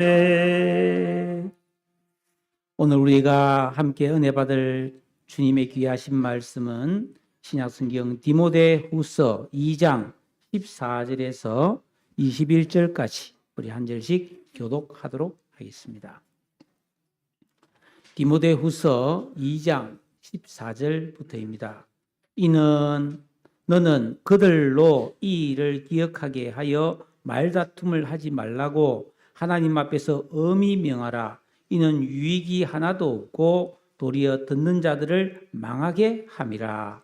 네. 오늘 우리가 함께 은혜 받을 주님의 귀하신 말씀은 신약성경 디모데후서 2장 14절에서 21절까지 우리 한 절씩 교독하도록 하겠습니다. 디모데후서 2장 14절부터입니다. 이는 너는 그들로 이 일을 기억하게 하여 말다툼을 하지 말라고 하나님 앞에서 엄히 명하라. 이는 유익이 하나도 없고 도리어 듣는 자들을 망하게 함이라.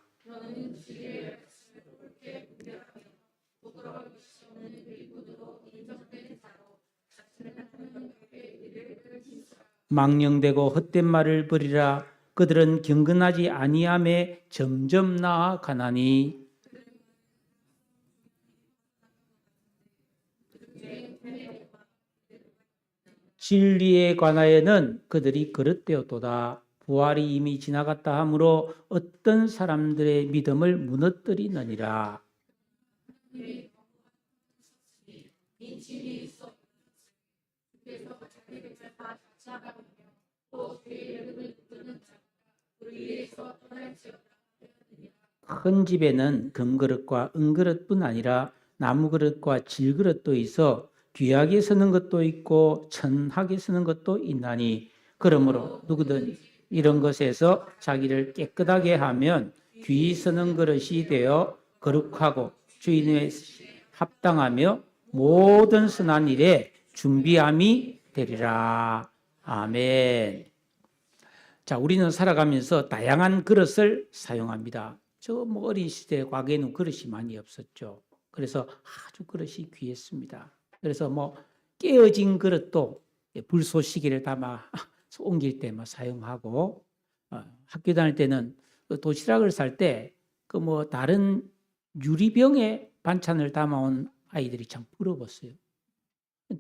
망령되고 헛된 말을 버리라. 그들은 경건하지 아니함에 점점 나아가나니. 진리에 관하여는 그들이 그릇되었도다. 부활이 이미 지나갔다 하므로 어떤 사람들의 믿음을 무너뜨리느니라. 큰 집에는 금그릇과 은그릇뿐 아니라 나무그릇과 질그릇도 있어 귀하게 쓰는 것도 있고 천하게 쓰는 것도 있나니, 그러므로 누구든 이런 것에서 자기를 깨끗하게 하면 귀히 쓰는 그릇이 되어 거룩하고 주인의 합당하며 모든 선한 일에 준비함이 되리라. 아멘. 자, 우리는 살아가면서 다양한 그릇을 사용합니다. 뭐 어린 시대 과거에는 그릇이 많이 없었죠. 그래서 아주 그릇이 귀했습니다. 그래서 뭐 깨어진 그릇도 불쏘시개를 담아 옮길 때 사용하고, 학교 다닐 때는 도시락을 살 때 그 뭐 다른 유리병에 반찬을 담아온 아이들이 참 부러웠어요.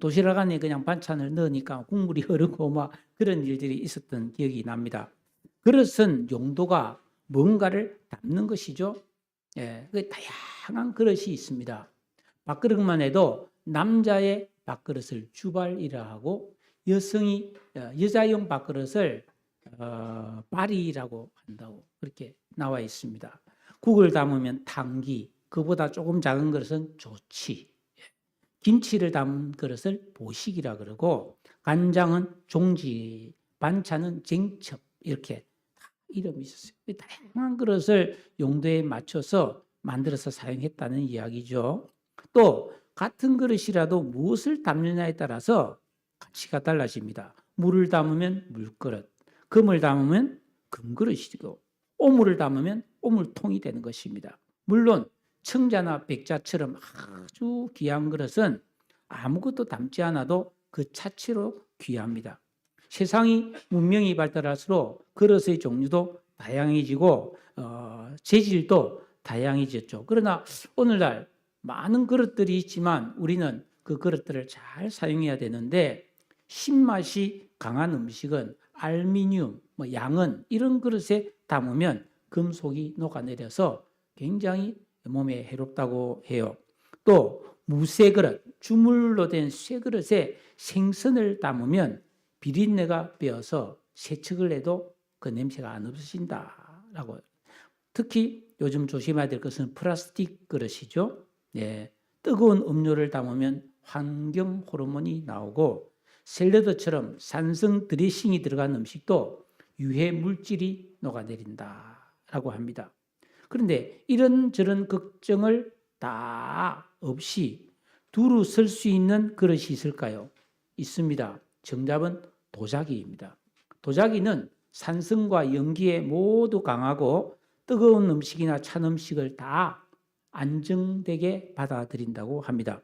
도시락 안에 그냥 반찬을 넣으니까 국물이 흐르고 막 그런 일들이 있었던 기억이 납니다. 그릇은 용도가 뭔가를 담는 것이죠. 예, 다양한 그릇이 있습니다. 밥그릇만 해도 남자의 밥그릇을 주발이라 하고 여자용 밥그릇을 바리라고 한다고 그렇게 나와 있습니다. 국을 담으면 탕기, 그보다 조금 작은 그릇은 조치, 김치를 담은 그릇을 보식이라 그러고, 간장은 종지, 반찬은 쟁첩, 이렇게 이름이 있었어요. 다양한 그릇을 용도에 맞춰서 만들어서 사용했다는 이야기죠. 또 같은 그릇이라도 무엇을 담느냐에 따라서 가치가 달라집니다. 물을 담으면 물그릇, 금을 담으면 금그릇이고, 오물을 담으면 오물통이 되는 것입니다. 물론 청자나 백자처럼 아주 귀한 그릇은 아무것도 담지 않아도 그 자체로 귀합니다. 세상이 문명이 발달할수록 그릇의 종류도 다양해지고 재질도 다양해졌죠. 그러나 오늘날 많은 그릇들이 있지만 우리는 그 그릇들을 잘 사용해야 되는데, 신맛이 강한 음식은 알루미늄, 양은 이런 그릇에 담으면 금속이 녹아내려서 굉장히 몸에 해롭다고 해요. 또 무쇠그릇, 주물로 된 쇠그릇에 생선을 담으면 비린내가 배어서 세척을 해도 그 냄새가 안 없어진다라고. 특히 요즘 조심해야 될 것은 플라스틱 그릇이죠. 네, 뜨거운 음료를 담으면 환경 호르몬이 나오고, 샐러드처럼 산성 드레싱이 들어간 음식도 유해 물질이 녹아내린다라고 합니다. 그런데 이런저런 걱정을 다 없이 두루 쓸 수 있는 그릇이 있을까요? 있습니다. 정답은 도자기입니다. 도자기는 산성과 연기에 모두 강하고 뜨거운 음식이나 찬 음식을 다 안정되게 받아들인다고 합니다.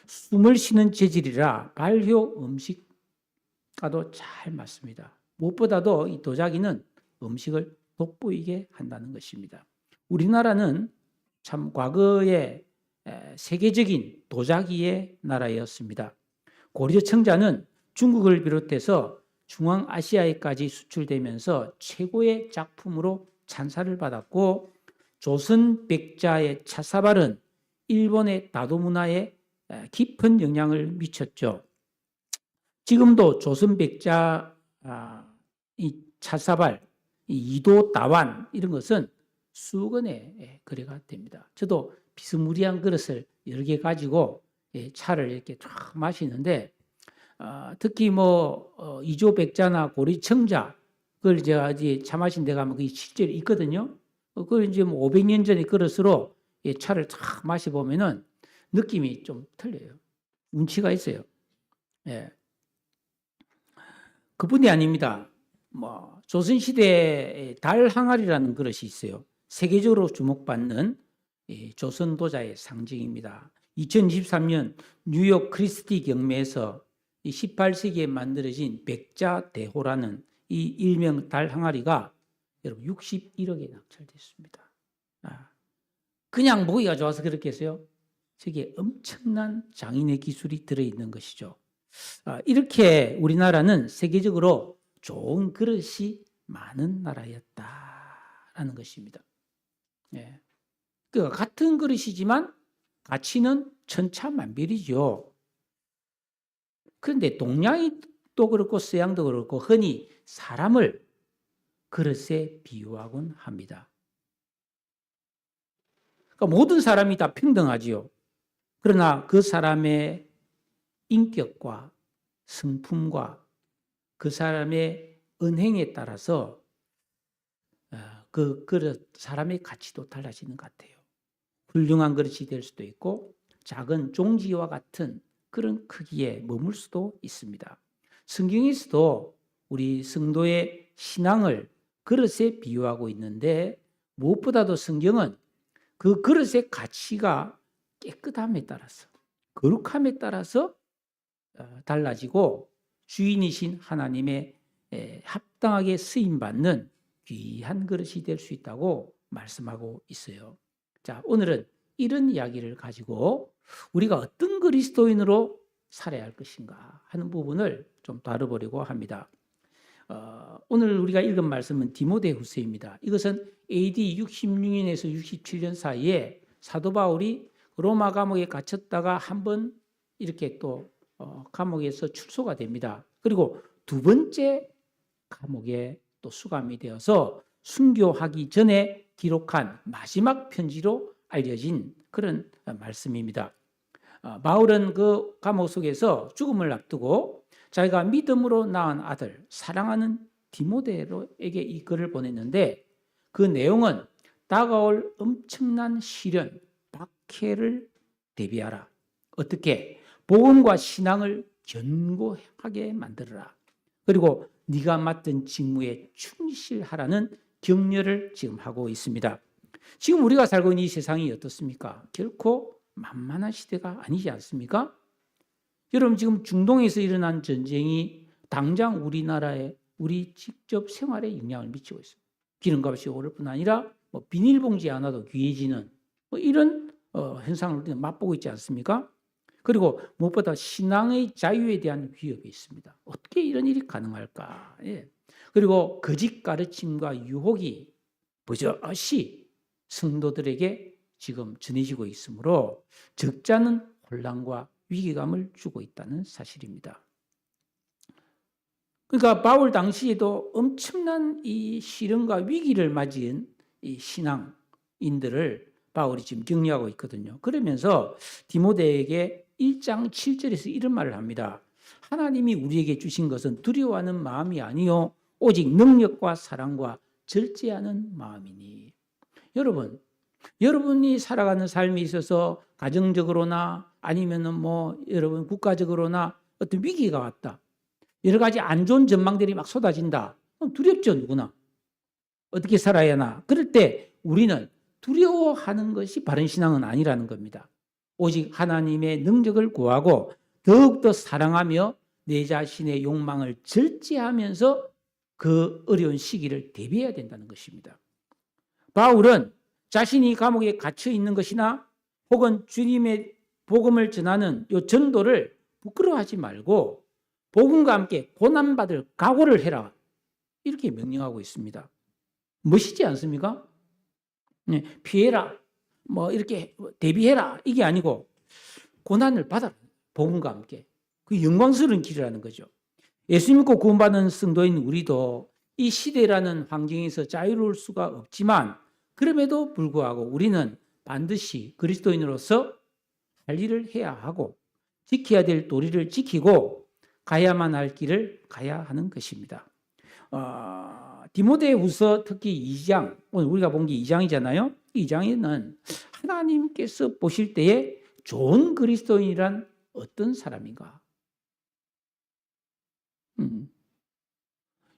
숨을 쉬는 재질이라 발효 음식과도 잘 맞습니다. 무엇보다도 이 도자기는 음식을 돋보이게 한다는 것입니다. 우리나라는 참 과거에 세계적인 도자기의 나라였습니다. 고려 청자는 중국을 비롯해서 중앙아시아에까지 수출되면서 최고의 작품으로 찬사를 받았고, 조선 백자의 차사발은 일본의 다도 문화에 깊은 영향을 미쳤죠. 지금도 조선 백자 이 찰사발, 이 이도 다완 이런 것은 수건에 거래가 됩니다. 저도 비스무리한 그릇을 여러 개 가지고 차를 이렇게 쫙 마시는데 특히 뭐 이조 백자나 고리 청자 그걸 제가 이제 차 마신 데 가면 그게 실제로 있거든요. 그걸 이제 뭐 500년 전의 그릇으로 차를 쫙 마셔보면은 느낌이 좀 틀려요. 운치가 있어요. 예. 그뿐이 아닙니다. 뭐 조선시대에 달 항아리라는 그릇이 있어요. 세계적으로 주목받는 조선도자의 상징입니다. 2023년 뉴욕 크리스티 경매에서 18세기에 만들어진 백자대호라는 이 일명 달 항아리가 여러분 61억에 낙찰됐습니다. 그냥 보기가 좋아서 그렇겠어요? 저게 엄청난 장인의 기술이 들어있는 것이죠. 이렇게 우리나라는 세계적으로 좋은 그릇이 많은 나라였다라는 것입니다. 예. 그 같은 그릇이지만 가치는 천차만별이죠. 그런데 동양도 그렇고 서양도 그렇고 흔히 사람을 그릇에 비유하곤 합니다. 그러니까 모든 사람이 다 평등하지요. 그러나 그 사람의 인격과 성품과 그 사람의 은행에 따라서 그 그릇 사람의 가치도 달라지는 것 같아요. 훌륭한 그릇이 될 수도 있고 작은 종지와 같은 그런 크기에 머물 수도 있습니다. 성경에서도 우리 성도의 신앙을 그릇에 비유하고 있는데 무엇보다도 성경은 그 그릇의 가치가 깨끗함에 따라서 거룩함에 따라서 달라지고 주인이신 하나님의 합당하게 쓰임받는 귀한 그릇이 될 수 있다고 말씀하고 있어요. 자, 오늘은 이런 이야기를 가지고 우리가 어떤 그리스도인으로 살아야 할 것인가 하는 부분을 좀 다뤄보려고 합니다. 오늘 우리가 읽은 말씀은 디모데후서입니다. 이것은 AD 66년에서 67년 사이에 사도 바울이 로마 감옥에 갇혔다가 한번 이렇게 또 감옥에서 출소가 됩니다. 그리고 두 번째 감옥에 또 수감이 되어서 순교하기 전에 기록한 마지막 편지로 알려진 그런 말씀입니다. 바울은 그 감옥 속에서 죽음을 앞두고 자기가 믿음으로 낳은 아들 사랑하는 디모데에게 이 글을 보냈는데 그 내용은 다가올 엄청난 시련, 박해를 대비하라. 어떻게? 복음과 신앙을 견고하게 만들어라. 그리고 네가 맡은 직무에 충실하라는 격려를 지금 하고 있습니다. 지금 우리가 살고 있는 이 세상이 어떻습니까? 결코 만만한 시대가 아니지 않습니까? 여러분 지금 중동에서 일어난 전쟁이 당장 우리나라에 우리 직접 생활에 영향을 미치고 있습니다. 기름값이 오를 뿐 아니라 비닐봉지 하나도 귀해지는 이런 현상을 우리가 맛보고 있지 않습니까? 그리고 무엇보다 신앙의 자유에 대한 위협이 있습니다. 어떻게 이런 일이 가능할까? 예. 그리고 거짓 가르침과 유혹이 버젓이 성도들에게 지금 전해지고 있으므로 적지 않은 혼란과 위기감을 주고 있다는 사실입니다. 그러니까 바울 당시에도 엄청난 이 시련과 위기를 맞이한 이 신앙인들을 바울이 지금 격려하고 있거든요. 그러면서 디모데에게 1장 7절에서 이런 말을 합니다. 하나님이 우리에게 주신 것은 두려워하는 마음이 아니요 오직 능력과 사랑과 절제하는 마음이니. 여러분이 살아가는 삶에 있어서 가정적으로나 아니면은 여러분 국가적으로나 어떤 위기가 왔다. 여러 가지 안 좋은 전망들이 막 쏟아진다. 그럼 두렵죠, 누구나. 어떻게 살아야 하나? 그럴 때 우리는 두려워하는 것이 바른 신앙은 아니라는 겁니다. 오직 하나님의 능력을 구하고 더욱더 사랑하며 내 자신의 욕망을 절제하면서 그 어려운 시기를 대비해야 된다는 것입니다. 바울은 자신이 감옥에 갇혀 있는 것이나 혹은 주님의 복음을 전하는 이 전도를 부끄러워하지 말고 복음과 함께 고난받을 각오를 해라. 이렇게 명령하고 있습니다. 멋있지 않습니까? 피해라. 이렇게 대비해라. 이게 아니고 고난을 받아라. 복음과 함께. 그 영광스러운 길이라는 거죠. 예수 믿고 구원받은 성도인 우리도 이 시대라는 환경에서 자유로울 수가 없지만 그럼에도 불구하고 우리는 반드시 그리스도인으로서 할 일을 해야 하고 지켜야 될 도리를 지키고 가야만 할 길을 가야 하는 것입니다. 디모데후서 특히 2장, 오늘 우리가 본 게 2장이잖아요. 2장에는 하나님께서 보실 때에 좋은 그리스도인이란 어떤 사람인가?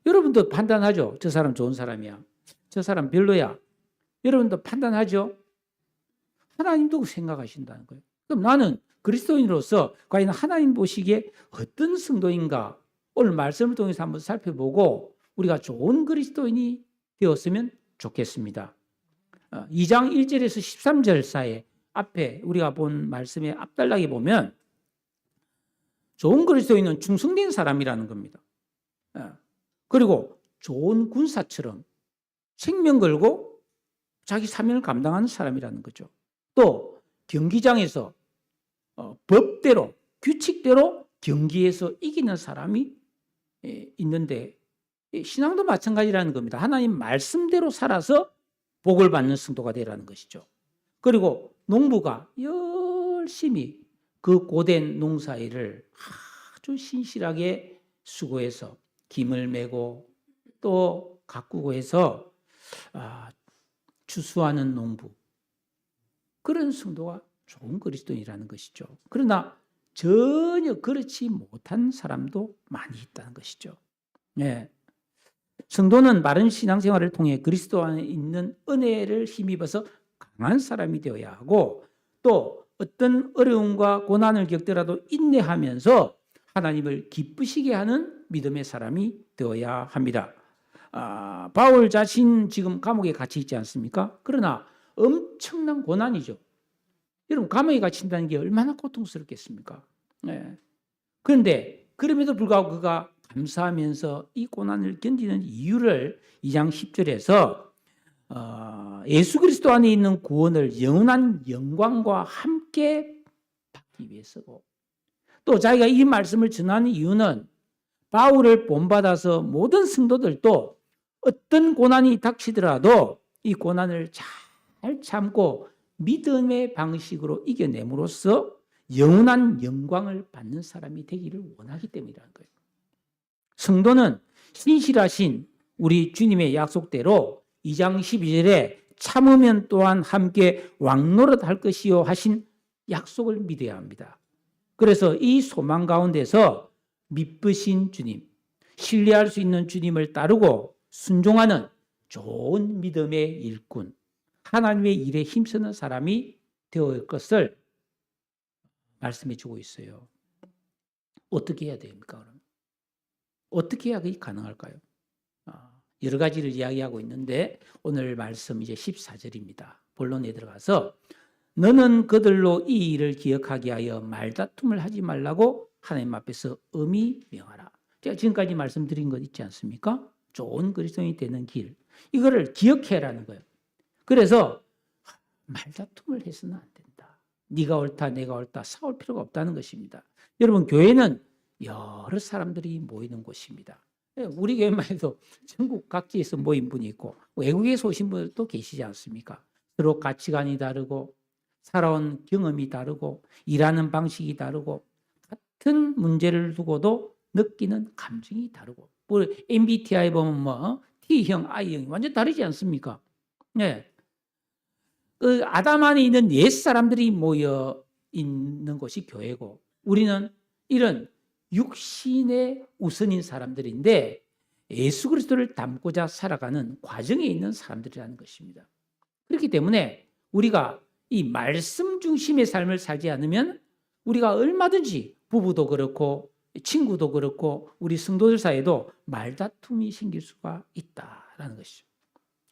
여러분도 판단하죠. 저 사람 좋은 사람이야. 저 사람 별로야. 여러분도 판단하죠. 하나님도 생각하신다는 거예요. 그럼 나는 그리스도인으로서 과연 하나님 보시기에 어떤 성도인가? 오늘 말씀을 통해서 한번 살펴보고 우리가 좋은 그리스도인이 되었으면 좋겠습니다. 2장 1절에서 13절 사이에 앞에 우리가 본 말씀에 앞달락에 보면 좋은 그리스도인은 충성된 사람이라는 겁니다. 그리고 좋은 군사처럼 생명 걸고 자기 사명을 감당하는 사람이라는 거죠. 또 경기장에서 법대로 규칙대로 경기에서 이기는 사람이 있는데 신앙도 마찬가지라는 겁니다. 하나님 말씀대로 살아서 복을 받는 성도가 되라는 것이죠. 그리고 농부가 열심히 그 고된 농사일을 아주 신실하게 수고해서 김을 메고 또 가꾸고 해서 추수하는 농부, 그런 성도가 좋은 그리스도인이라는 것이죠. 그러나 전혀 그렇지 못한 사람도 많이 있다는 것이죠. 네. 성도는 바른 신앙생활을 통해 그리스도 안에 있는 은혜를 힘입어서 강한 사람이 되어야 하고 또 어떤 어려움과 고난을 겪더라도 인내하면서 하나님을 기쁘시게 하는 믿음의 사람이 되어야 합니다. 바울 자신 지금 감옥에 갇혀 있지 않습니까? 그러나 엄청난 고난이죠. 여러분 감옥에 갇힌다는 게 얼마나 고통스럽겠습니까? 네. 그런데 그럼에도 불구하고 그가 감사하면서 이 고난을 견디는 이유를 2장 10절에서 예수 그리스도 안에 있는 구원을 영원한 영광과 함께 받기 위해서고 또 자기가 이 말씀을 전하는 이유는 바울을 본받아서 모든 성도들도 어떤 고난이 닥치더라도 이 고난을 잘 참고 믿음의 방식으로 이겨냄으로써 영원한 영광을 받는 사람이 되기를 원하기 때문이라는 거예요. 성도는 신실하신 우리 주님의 약속대로 2장 12절에 참으면 또한 함께 왕노릇할 것이요 하신 약속을 믿어야 합니다. 그래서 이 소망 가운데서 믿으신 주님, 신뢰할 수 있는 주님을 따르고 순종하는 좋은 믿음의 일꾼, 하나님의 일에 힘쓰는 사람이 되어올 것을 말씀해 주고 있어요. 어떻게 해야 됩니까? 그럼? 어떻게 해야 그게 가능할까요? 여러 가지를 이야기하고 있는데 오늘 말씀 이제 14절입니다. 본론에 들어가서 너는 그들로 이 일을 기억하게 하여 말다툼을 하지 말라고 하나님 앞에서 엄히 명하라. 제가 지금까지 말씀드린 것 있지 않습니까? 좋은 그리스도인이 되는 길. 이거를 기억해라는 거예요. 그래서 말다툼을 해서는 안 된다. 네가 옳다 내가 옳다 싸울 필요가 없다는 것입니다. 여러분 교회는 여러 사람들이 모이는 곳입니다. 우리 교회만 해도 전국 각지에서 모인 분이 있고 외국에서 오신 분들도 계시지 않습니까? 서로 가치관이 다르고 살아온 경험이 다르고 일하는 방식이 다르고 같은 문제를 두고도 느끼는 감정이 다르고 우리 MBTI 보면 뭐 T형, I형이 완전 다르지 않습니까? 네. 그 아담 안에 있는 옛 사람들이 모여 있는 곳이 교회고 우리는 이런 육신의 우선인 사람들인데 예수 그리스도를 닮고자 살아가는 과정에 있는 사람들이라는 것입니다. 그렇기 때문에 우리가 이 말씀 중심의 삶을 살지 않으면 우리가 얼마든지 부부도 그렇고 친구도 그렇고 우리 성도들 사이에도 말다툼이 생길 수가 있다라는 것이죠.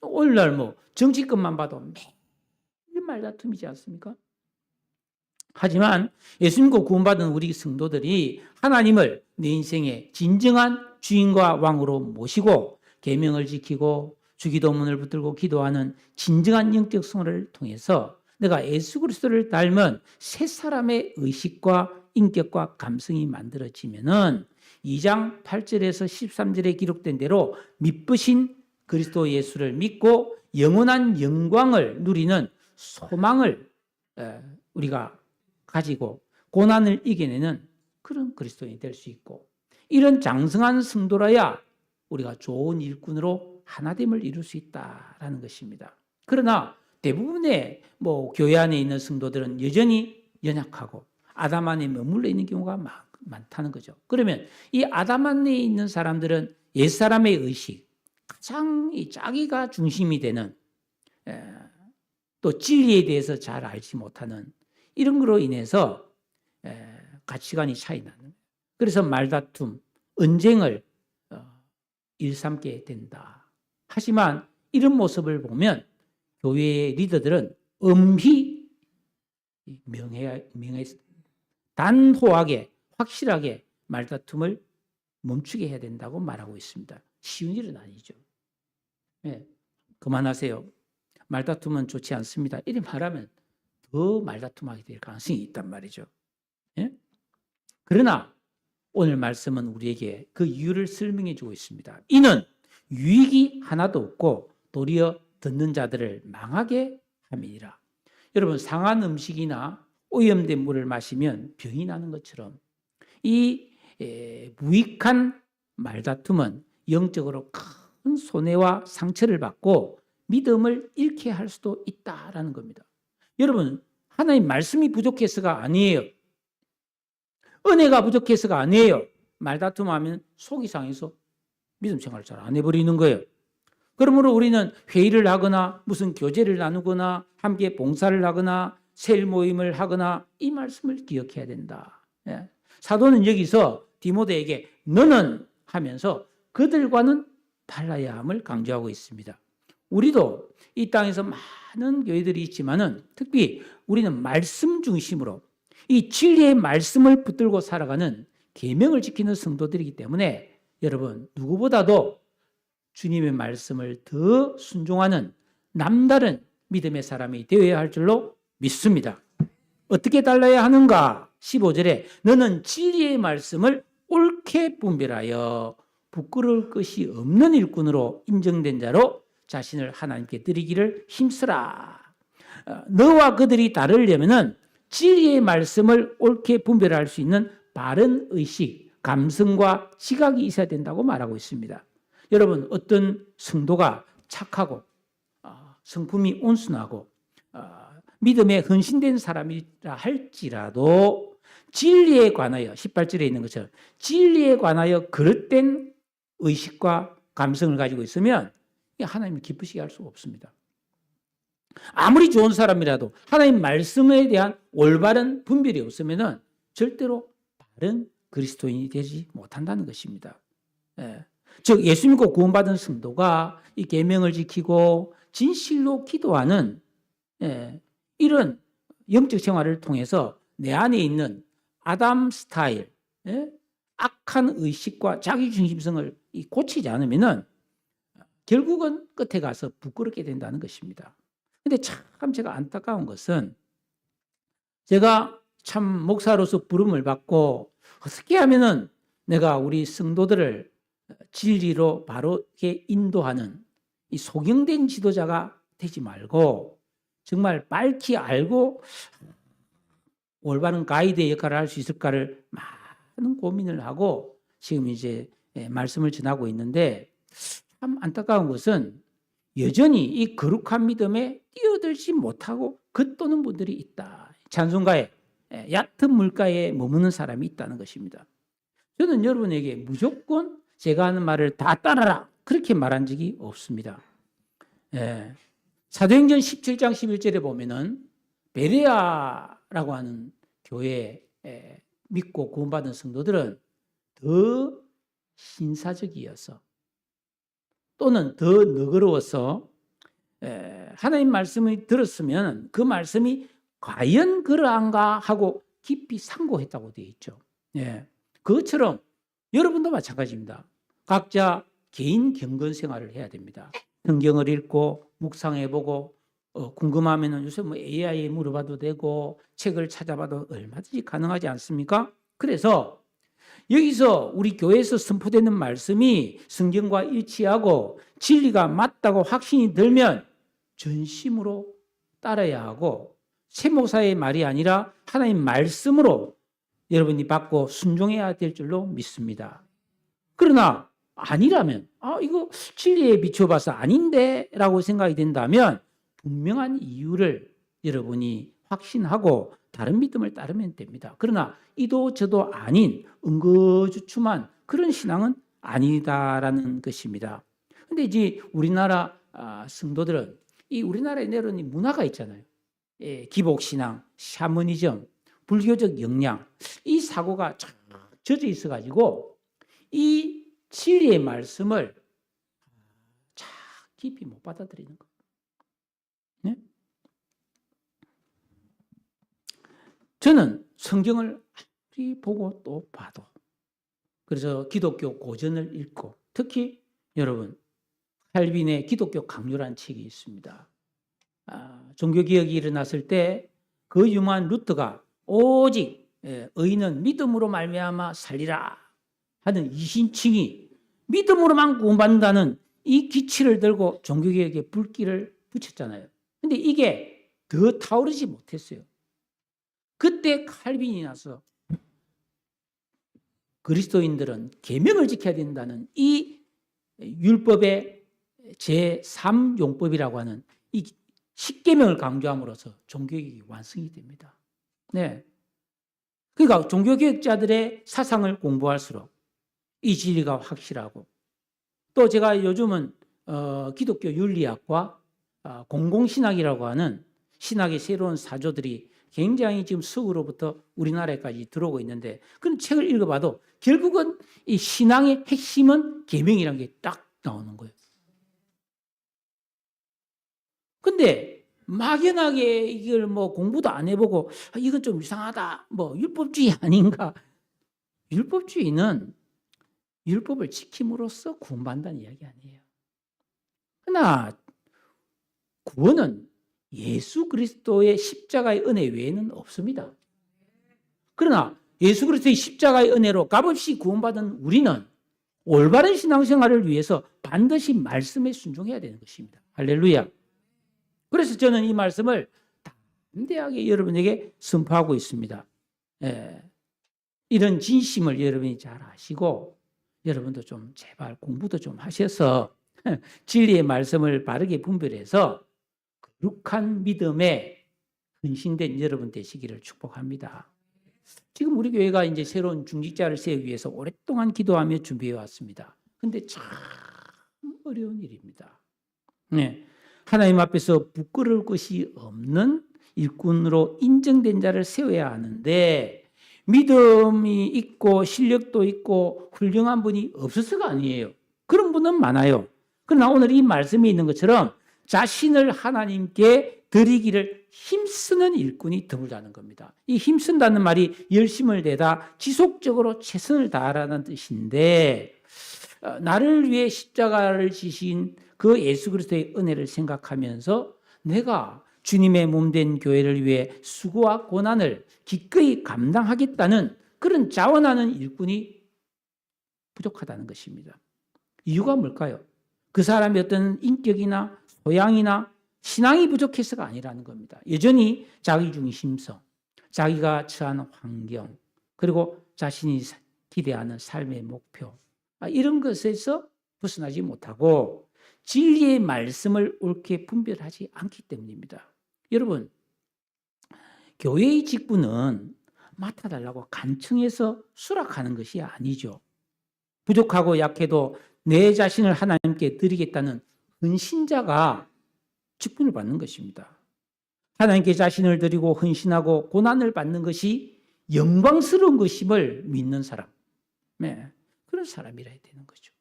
오늘날 뭐 정치권만 봐도 매일 말다툼이지 않습니까? 하지만 예수 믿고 구원받은 우리 성도들이 하나님을 내 인생의 진정한 주인과 왕으로 모시고 계명을 지키고 주기도문을 붙들고 기도하는 진정한 영적 생활을 통해서 내가 예수 그리스도를 닮은 새 사람의 의식과 인격과 감성이 만들어지면은 2장 8절에서 13절에 기록된 대로 믿으신 그리스도 예수를 믿고 영원한 영광을 누리는 소망을 우리가 가지고 고난을 이겨내는 그런 그리스도인이 될 수 있고, 이런 장성한 성도라야 우리가 좋은 일꾼으로 하나됨을 이룰 수 있다라는 것입니다. 그러나 대부분의 교회 안에 있는 성도들은 여전히 연약하고 아담 안에 머물러 있는 경우가 많다는 거죠. 그러면 이 아담 안에 있는 사람들은 옛사람의 의식, 가장 자기가 중심이 되는, 또 진리에 대해서 잘 알지 못하는 이런 거로 인해서 가치관이 차이 나는 거예요. 그래서 말다툼, 언쟁을 일삼게 된다. 하지만 이런 모습을 보면 교회의 리더들은 엄히 단호하게 확실하게 말다툼을 멈추게 해야 된다고 말하고 있습니다. 쉬운 일은 아니죠. 그만하세요. 말다툼은 좋지 않습니다. 이렇게 말하면 더 말다툼하게 될 가능성이 있단 말이죠. 그러나 오늘 말씀은 우리에게 그 이유를 설명해 주고 있습니다. 이는 유익이 하나도 없고 도리어 듣는 자들을 망하게 함이니라. 여러분, 상한 음식이나 오염된 물을 마시면 병이 나는 것처럼 이 무익한 말다툼은 영적으로 큰 손해와 상처를 받고 믿음을 잃게 할 수도 있다라는 겁니다. 여러분, 하나님 말씀이 부족해서가 아니에요. 은혜가 부족해서가 아니에요. 말다툼하면 속이 상해서 믿음 생활을 잘 안 해버리는 거예요. 그러므로 우리는 회의를 하거나 무슨 교제를 나누거나 함께 봉사를 하거나 세일 모임을 하거나 이 말씀을 기억해야 된다. 사도는 여기서 디모데에게 너는 하면서 그들과는 달라야 함을 강조하고 있습니다. 우리도 이 땅에서 많은 교회들이 있지만은 특히 우리는 말씀 중심으로 이 진리의 말씀을 붙들고 살아가는 계명을 지키는 성도들이기 때문에 여러분, 누구보다도 주님의 말씀을 더 순종하는 남다른 믿음의 사람이 되어야 할 줄로 믿습니다. 어떻게 달라야 하는가? 15절에 너는 진리의 말씀을 옳게 분별하여 부끄러울 것이 없는 일꾼으로 인정된 자로 자신을 하나님께 드리기를 힘쓰라. 너와 그들이 다르려면은 진리의 말씀을 옳게 분별할 수 있는 바른 의식, 감성과 지각이 있어야 된다고 말하고 있습니다. 여러분, 어떤 성도가 착하고 성품이 온순하고 믿음에 헌신된 사람이라 할지라도 진리에 관하여 18절에 있는 것처럼 진리에 관하여 그릇된 의식과 감성을 가지고 있으면 하나님을 기쁘시게 할 수가 없습니다. 아무리 좋은 사람이라도 하나님 말씀에 대한 올바른 분별이 없으면 절대로 바른 그리스도인이 되지 못한다는 것입니다. 즉 예수 믿고 구원받은 성도가 이 계명을 지키고 진실로 기도하는 이런 영적 생활을 통해서 내 안에 있는 아담 스타일, 악한 의식과 자기중심성을 고치지 않으면 결국은 끝에 가서 부끄럽게 된다는 것입니다. 근데 참 제가 안타까운 것은 제가 참 목사로서 부름을 받고 어떻게 하면은 내가 우리 성도들을 진리로 바르게 인도하는 이 소경된 지도자가 되지 말고 정말 밝히 알고 올바른 가이드의 역할을 할 수 있을까를 많은 고민을 하고 지금 이제 말씀을 전하고 있는데 참 안타까운 것은 여전히 이 거룩한 믿음에 뛰어들지 못하고 겉도는 분들이 있다. 찬송가에 얕은 물가에 머무는 사람이 있다는 것입니다. 저는 여러분에게 무조건 제가 하는 말을 다 따라라 그렇게 말한 적이 없습니다. 사도행전 17장 11절에 보면은 베레아라고 하는 교회에 믿고 구원받은 성도들은 더 신사적이어서 또는 더 너그러워서 하나님 말씀을 들었으면 그 말씀이 과연 그러한가 하고 깊이 상고했다고 되어 있죠. 그것처럼 여러분도 마찬가지입니다. 각자 개인 경건 생활을 해야 됩니다. 성경을 읽고 묵상해보고 궁금하면 요새 AI에 물어봐도 되고 책을 찾아봐도 얼마든지 가능하지 않습니까? 그래서 여기서 우리 교회에서 선포되는 말씀이 성경과 일치하고 진리가 맞다고 확신이 들면 전심으로 따라야 하고 새 목사의 말이 아니라 하나님 말씀으로 여러분이 받고 순종해야 될 줄로 믿습니다. 그러나 아니라면 이거 진리에 비춰봐서 아닌데 라고 생각이 된다면 분명한 이유를 여러분이 확신하고 다른 믿음을 따르면 됩니다. 그러나 이도 저도 아닌 응거주춤한 그런 신앙은 아니다라는 것입니다. 근데 이제 우리나라 성도들은 이 우리나라에 내려오는 문화가 있잖아요. 기복신앙, 샤머니즘, 불교적 영향, 이 사고가 쫙 젖어 있어가지고 이 진리의 말씀을 참 깊이 못 받아들이는 거예요. 네? 저는 성경을 아무리 보고 또 봐도 그래서 기독교 고전을 읽고 특히 여러분 칼빈의 기독교 강요라는 책이 있습니다. 종교개혁이 일어났을 때 그 유명한 루터가 오직 의인은 믿음으로 말미암아 살리라 하는 이신칭이 믿음으로만 구원받는다는 이 기치를 들고 종교개혁에 불길을 붙였잖아요. 근데 이게 더 타오르지 못했어요. 그때 칼빈이 나서 그리스도인들은 계명을 지켜야 된다는 이 율법의 제3용법이라고 하는 이 10계명을 강조함으로써 종교개혁이 완성이 됩니다. 네. 그러니까 종교개혁자들의 사상을 공부할수록 이 진리가 확실하고 또 제가 요즘은 기독교 윤리학과 공공신학이라고 하는 신학의 새로운 사조들이 굉장히 지금 서구로부터 우리나라에까지 들어오고 있는데 그런 책을 읽어봐도 결국은 이 신앙의 핵심은 계명이라는 게 딱 나오는 거예요. 근데 막연하게 이걸 뭐 공부도 안 해보고 이건 좀 이상하다, 뭐 율법주의 아닌가? 율법주의는 율법을 지킴으로써 구원받는다는 이야기 아니에요. 그러나 구원은 예수 그리스도의 십자가의 은혜 외에는 없습니다. 그러나 예수 그리스도의 십자가의 은혜로 값없이 구원받은 우리는 올바른 신앙생활을 위해서 반드시 말씀에 순종해야 되는 것입니다. 할렐루야. 그래서 저는 이 말씀을 담대하게 여러분에게 선포하고 있습니다. 이런 진심을 여러분이 잘 아시고 여러분도 좀 제발 공부도 좀 하셔서 진리의 말씀을 바르게 분별해서 거룩한 믿음에 헌신된 여러분 되시기를 축복합니다. 지금 우리 교회가 이제 새로운 중직자를 세우기 위해서 오랫동안 기도하며 준비해 왔습니다. 근데 참 어려운 일입니다. 네. 하나님 앞에서 부끄러울 것이 없는 일꾼으로 인정된 자를 세워야 하는데 믿음이 있고 실력도 있고 훌륭한 분이 없어서가 아니에요. 그런 분은 많아요. 그러나 오늘 이 말씀이 있는 것처럼 자신을 하나님께 드리기를 힘쓰는 일꾼이 드물다는 겁니다. 이 힘쓴다는 말이 열심을 내다 지속적으로 최선을 다하라는 뜻인데 나를 위해 십자가를 지신 그 예수 그리스도의 은혜를 생각하면서 내가 주님의 몸된 교회를 위해 수고와 고난을 기꺼이 감당하겠다는 그런 자원하는 일꾼이 부족하다는 것입니다. 이유가 뭘까요? 그 사람의 어떤 인격이나 소양이나 신앙이 부족해서가 아니라는 겁니다. 여전히 자기중심성, 자기가 처한 환경, 그리고 자신이 기대하는 삶의 목표 이런 것에서 벗어나지 못하고 진리의 말씀을 옳게 분별하지 않기 때문입니다. 여러분, 교회의 직분은 맡아달라고 간청해서 수락하는 것이 아니죠. 부족하고 약해도 내 자신을 하나님께 드리겠다는 헌신자가 직분을 받는 것입니다. 하나님께 자신을 드리고 헌신하고 고난을 받는 것이 영광스러운 것임을 믿는 사람, 그런 사람이라 해야 되는 거죠.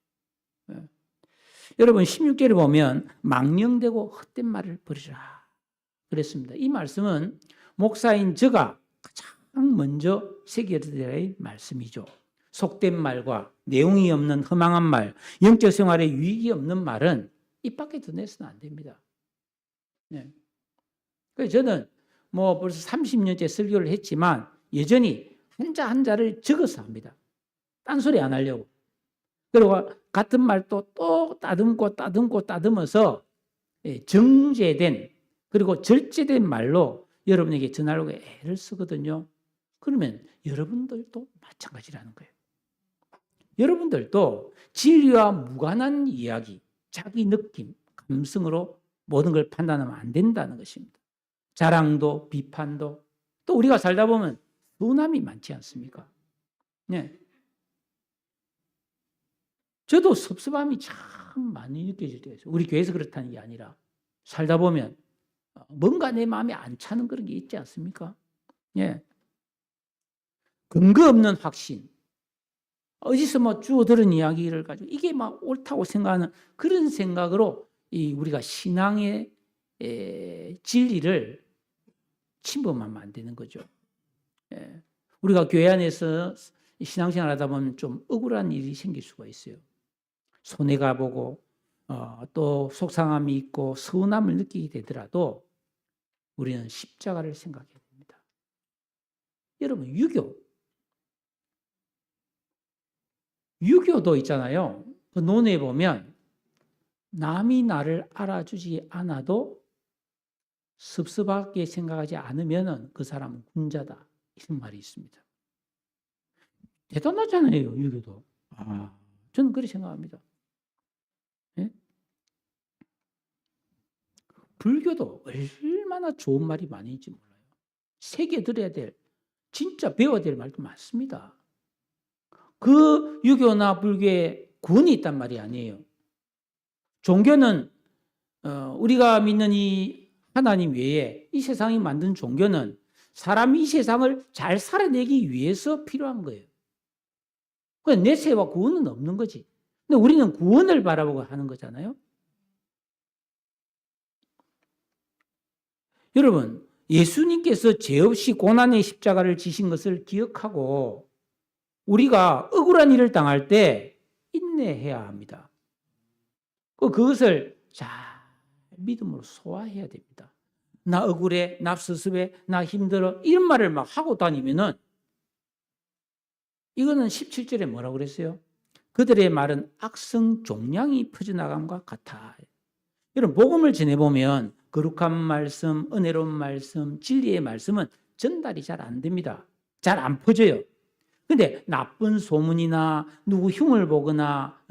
여러분 16절에 보면 망령되고 헛된 말을 버리라 그랬습니다. 이 말씀은 목사인 저가 가장 먼저 새겨들어야 할 말씀이죠. 속된 말과 내용이 없는 허망한 말, 영적 생활에 유익이 없는 말은 입 밖에 드내서는 안 됩니다. 그래서 저는 뭐 벌써 30년째 설교를 했지만 여전히 한자 한자를 적어서 합니다. 딴소리 안 하려고. 그리고 같은 말도 또 따듬어서 정제된 그리고 절제된 말로 여러분에게 전하려고 애를 쓰거든요. 그러면 여러분들도 마찬가지라는 거예요. 여러분들도 진리와 무관한 이야기, 자기 느낌, 감성으로 모든 걸 판단하면 안 된다는 것입니다. 자랑도 비판도 또 우리가 살다 보면 서운함이 많지 않습니까? 네. 저도 섭섭함이 참 많이 느껴질 때가 있어요. 우리 교회에서 그렇다는 게 아니라 살다 보면 뭔가 내 마음에 안 차는 그런 게 있지 않습니까? 예. 근거 없는 확신. 어디서 뭐 주워 들은 이야기를 가지고 이게 막 옳다고 생각하는 그런 생각으로 우리가 신앙의 진리를 침범하면 안 되는 거죠. 예. 우리가 교회 안에서 신앙생활 하다 보면 좀 억울한 일이 생길 수가 있어요. 손해가 보고 또 속상함이 있고 서운함을 느끼게 되더라도 우리는 십자가를 생각해야 됩니다. 여러분 유교도 있잖아요. 그 논에 보면 남이 나를 알아주지 않아도 섭섭하게 생각하지 않으면 그 사람은 군자다. 이런 말이 있습니다. 대단하잖아요, 유교도. 저는 그렇게 생각합니다. 예? 불교도 얼마나 좋은 말이 많은지 몰라요. 새겨들어야 될, 진짜 배워야 될 말도 많습니다. 그 유교나 불교에 구원이 있단 말이 아니에요. 종교는 우리가 믿는 이 하나님 외에 이 세상이 만든 종교는 사람이 이 세상을 잘 살아내기 위해서 필요한 거예요. 그러니까 내세와 구원은 없는 거지. 근데 우리는 구원을 바라보고 하는 거잖아요. 여러분, 예수님께서 죄 없이 고난의 십자가를 지신 것을 기억하고 우리가 억울한 일을 당할 때 인내해야 합니다. 그것을 잘 믿음으로 소화해야 됩니다. 나 억울해, 나 섭섭해, 나 힘들어 이런 말을 막 하고 다니면은 이거는 17절에 뭐라고 그랬어요? 그들의 말은 악성 종양이 퍼져나감과 같아. 여러분 복음을 전해보면 거룩한 말씀, 은혜로운 말씀, 진리의 말씀은 전달이 잘 안 됩니다. 잘 안 퍼져요. 근데 나쁜 소문이나 누구 흉을 보거나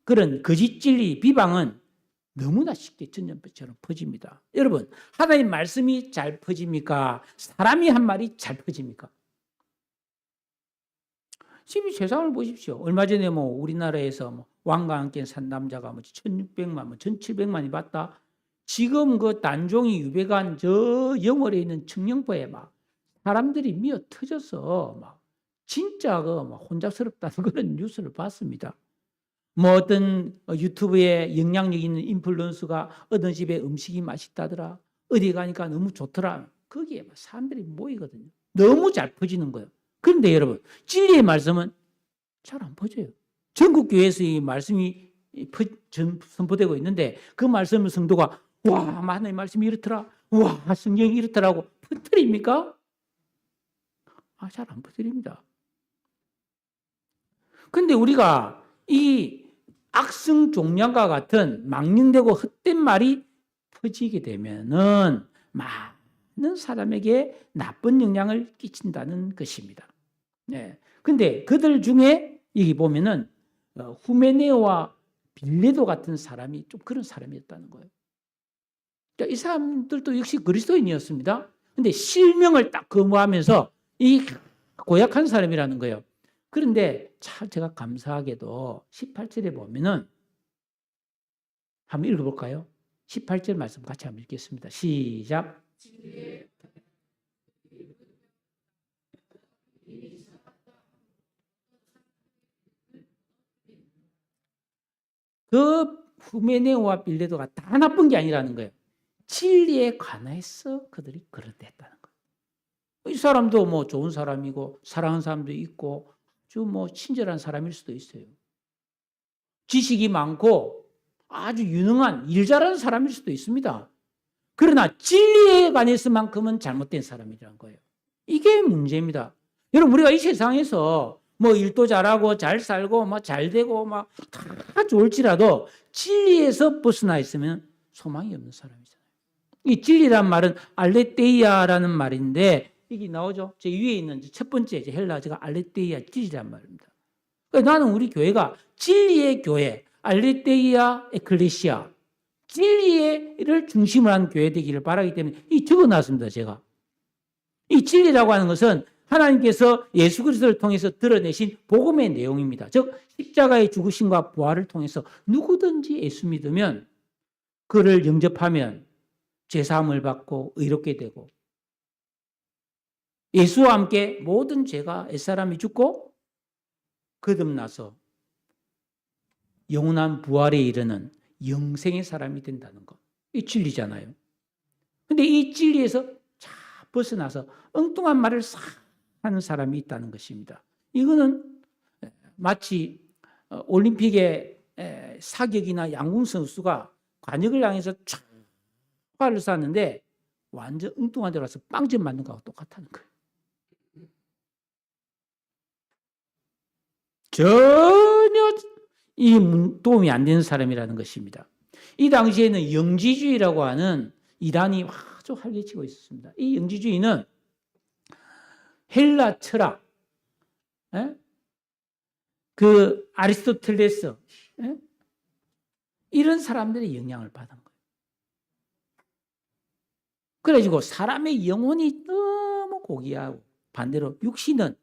그런 거짓 진리, 비방은 너무나 쉽게 전염병처럼 퍼집니다. 여러분, 하나님 말씀이 잘 퍼집니까? 사람이 한 말이 잘 퍼집니까? 지금 세상을 보십시오. 얼마 전에 우리나라에서 왕과 함께 산 남자가 1,600만, 1,700만이 봤다. 지금 그 단종이 유배간 저 영월에 있는 청령포에 막 사람들이 미어 터져서 막 진짜 혼잡스럽다는 그런 뉴스를 봤습니다. 어떤 유튜브에 영향력 있는 인플루언서가 어떤 집에 음식이 맛있다더라. 어디 가니까 너무 좋더라. 거기에 사람들이 모이거든요. 너무 잘 퍼지는 거예요. 그런데 여러분, 진리의 말씀은 잘 안 퍼져요. 전국 교회에서 이 말씀이 선포되고 있는데 그 말씀을 성도가 와, 하나님의 말씀이 이렇더라. 와, 성경이 이렇더라고. 퍼뜨립니까? 잘 안 퍼뜨립니다. 근데 우리가 이 악성 종양과 같은 망령되고 헛된 말이 퍼지게 되면은 많은 사람에게 나쁜 영향을 끼친다는 것입니다. 네. 근데 그들 중에 여기 보면은 후메네오와 빌레도 같은 사람이 좀 그런 사람이었다는 거예요. 이 사람들도 역시 그리스도인이었습니다. 근데 실명을 딱 거부하면서 이 고약한 사람이라는 거예요. 그런데 참 제가 감사하게도 18절에 보면은 한번 읽어볼까요? 18절 말씀 같이 한번 읽겠습니다. 시작. 그 후메네오와 빌레도가 다 나쁜 게 아니라는 거예요. 진리에 관해서 그들이 그렇댔다는 거예요. 이 사람도 좋은 사람이고 사랑하는 사람도 있고 아주 친절한 사람일 수도 있어요. 지식이 많고 아주 유능한 일 잘하는 사람일 수도 있습니다. 그러나 진리에 관해서만큼은 잘못된 사람이라는 거예요. 이게 문제입니다. 여러분 우리가 이 세상에서 뭐 일도 잘하고 잘 살고 뭐 잘 되고 막 다 좋을지라도 진리에서 벗어나 있으면 소망이 없는 사람이잖아요. 이 진리란 말은 알레테이아라는 말인데 이게 나오죠. 제 위에 있는 첫 번째 헬라어가 알레테이아 진리란 말입니다. 그러니까 나는 우리 교회가 진리의 교회, 알레테이아 에클레시아, 진리를 중심으로 한 교회 되기를 바라기 때문에 이 적어놨습니다. 제가. 이 진리라고 하는 것은 하나님께서 예수 그리스도를 통해서 드러내신 복음의 내용입니다. 즉 십자가의 죽으심과 부활을 통해서 누구든지 예수 믿으면 그를 영접하면 죄사함을 받고 의롭게 되고 예수와 함께 모든 죄가 옛사람이 죽고 거듭나서 영원한 부활에 이르는 영생의 사람이 된다는 것. 이 진리잖아요. 근데 이 진리에서 자 벗어나서 엉뚱한 말을 싹 하는 사람이 있다는 것입니다. 이거는 마치 올림픽의 사격이나 양궁 선수가 관역을 향해서 쫙 활을 쐈는데 완전 엉뚱한 데로 와서 빵점 맞는 거하고 똑같다는 거예요. 전혀 이 도움이 안 되는 사람이라는 것입니다. 이 당시에는 영지주의라고 하는 이단이 아주 활개치고 있었습니다. 이 영지주의는 헬라 철학, 그 아리스토텔레스 이런 사람들의 영향을 받은 거예요. 그래가지고 사람의 영혼이 너무 고귀하고 반대로 육신은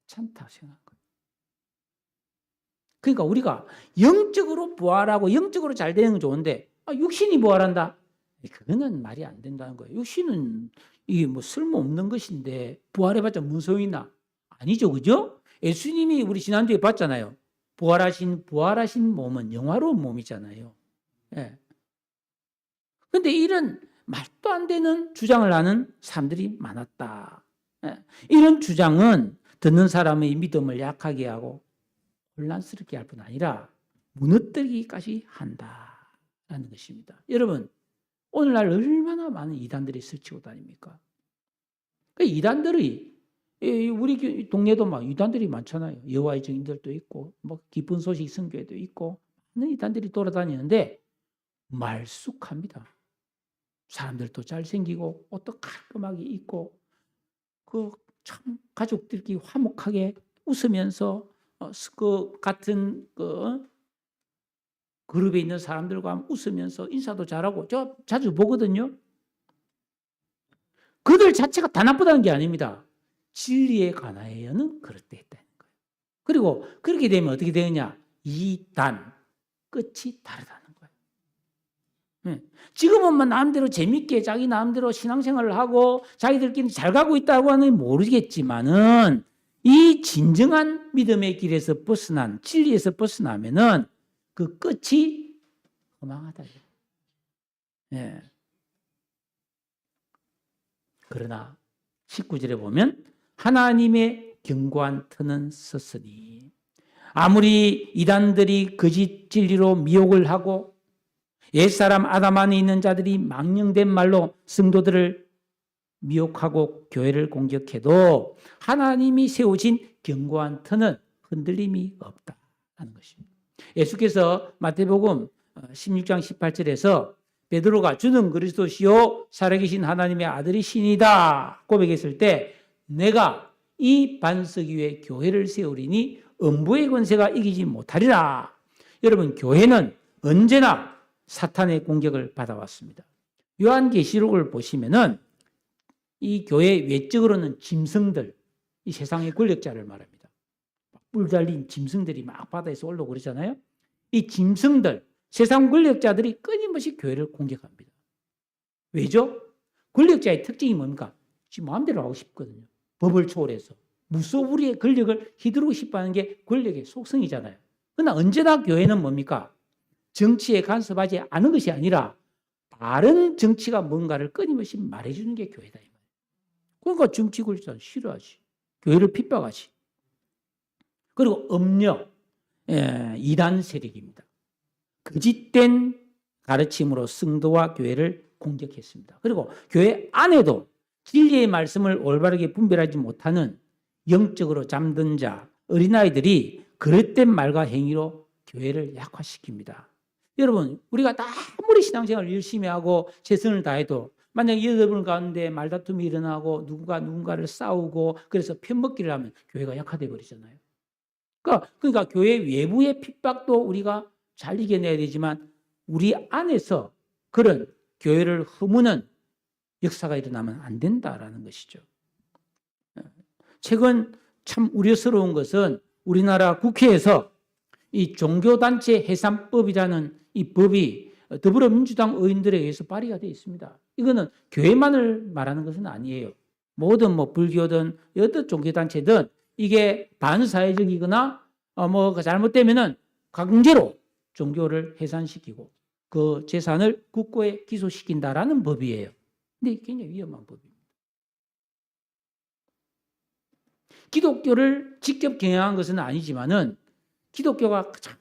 괜찮다 생각한 거예요. 그러니까 우리가 영적으로 부활하고 영적으로 잘 되는 건 좋은데 육신이 부활한다? 그거는 말이 안 된다는 거예요. 육신은 이게 뭐 쓸모없는 것인데 부활해봤자 무슨 소용이나? 아니죠, 그죠? 예수님이 우리 지난주에 봤잖아요. 부활하신 몸은 영화로운 몸이잖아요. 예. 근데 이런 말도 안 되는 주장을 하는 사람들이 많았다. 예. 이런 주장은 듣는 사람의 믿음을 약하게 하고 혼란스럽게 할 뿐 아니라 무너뜨리기까지 한다라는 것입니다. 여러분, 오늘날 얼마나 많은 이단들이 스치고 다닙니까? 그 이단들이 우리 동네도 막 이단들이 많잖아요. 여호와의 증인들도 있고, 뭐 기쁜 소식 선교회도 있고, 많은 이단들이 돌아다니는데 말쑥합니다. 사람들도 잘생기고 옷도 깔끔하게 입고, 그 참 가족들끼리 화목하게 웃으면서 그 같은 그 그룹에 있는 사람들과 웃으면서 인사도 잘하고 저 자주 보거든요. 그들 자체가 다 나쁘다는 게 아닙니다. 진리에 관하여는 그럴듯했다는 거예요. 그리고 그렇게 되면 어떻게 되느냐? 이단 끝이 다르다는 거예요. 지금은 뭐 마음대로 재밌게 자기 마음대로 신앙생활을 하고 자기들끼리 잘 가고 있다고 하는 모르겠지만은 이 진정한 믿음의 길에서 벗어난 진리에서 벗어나면은 그 끝이 허망하다. 예. 그러나 19절에 보면 하나님의 견고한 터는 섰으니 아무리 이단들이 거짓 진리로 미혹을 하고 옛사람 아담 안에 있는 자들이 망령된 말로 성도들을 미혹하고 교회를 공격해도 하나님이 세우신 견고한 터는 흔들림이 없다는 것입니다. 예수께서 마태복음 16장 18절에서 베드로가 주는 그리스도시요 살아계신 하나님의 아들이시니다 고백했을 때 내가 이 반석 위에 교회를 세우리니 음부의 권세가 이기지 못하리라. 여러분, 교회는 언제나 사탄의 공격을 받아왔습니다. 요한계시록을 보시면은 이 교회 외적으로는 짐승들, 이 세상의 권력자를 말합니다. 뿔 달린 짐승들이 막 바다에서 올라오고 그러잖아요. 이 짐승들, 세상 권력자들이 끊임없이 교회를 공격합니다. 왜죠? 권력자의 특징이 뭡니까? 지금 마음대로 하고 싶거든요. 법을 초월해서. 무소불위의 권력을 휘두르고 싶어하는 게 권력의 속성이잖아요. 그러나 언제나 교회는 뭡니까? 정치에 간섭하지 않은 것이 아니라 다른 정치가 뭔가를 끊임없이 말해주는 게 교회다. 그러니까 정치 권력자 싫어하지. 교회를 핍박하지. 그리고 음력, 이단 세력입니다. 거짓된 가르침으로 성도와 교회를 공격했습니다. 그리고 교회 안에도 진리의 말씀을 올바르게 분별하지 못하는 영적으로 잠든 자, 어린아이들이 그릇된 말과 행위로 교회를 약화시킵니다. 여러분, 우리가 아무리 신앙생활을 열심히 하고 최선을 다해도 만약 여러분 가운데 말다툼이 일어나고 누군가 누군가를 싸우고 그래서 편먹기를 하면 교회가 약화돼 버리잖아요. 그러니까 교회 외부의 핍박도 우리가 잘 이겨내야 되지만 우리 안에서 그런 교회를 허무는 역사가 일어나면 안 된다라는 것이죠. 최근 참 우려스러운 것은 우리나라 국회에서 이 종교단체 해산법이라는 이 법이 더불어민주당 의원들에 의해서 발의가 되어 있습니다. 이거는 교회만을 말하는 것은 아니에요. 모든 불교든 어떤 종교단체든 이게 반사회적이거나 잘못되면은 강제로 종교를 해산시키고 그 재산을 국고에 기소시킨다라는 법이에요. 근데 이게 굉장히 위험한 법입니다. 기독교를 직접 경영한 것은 아니지만은 기독교가 가장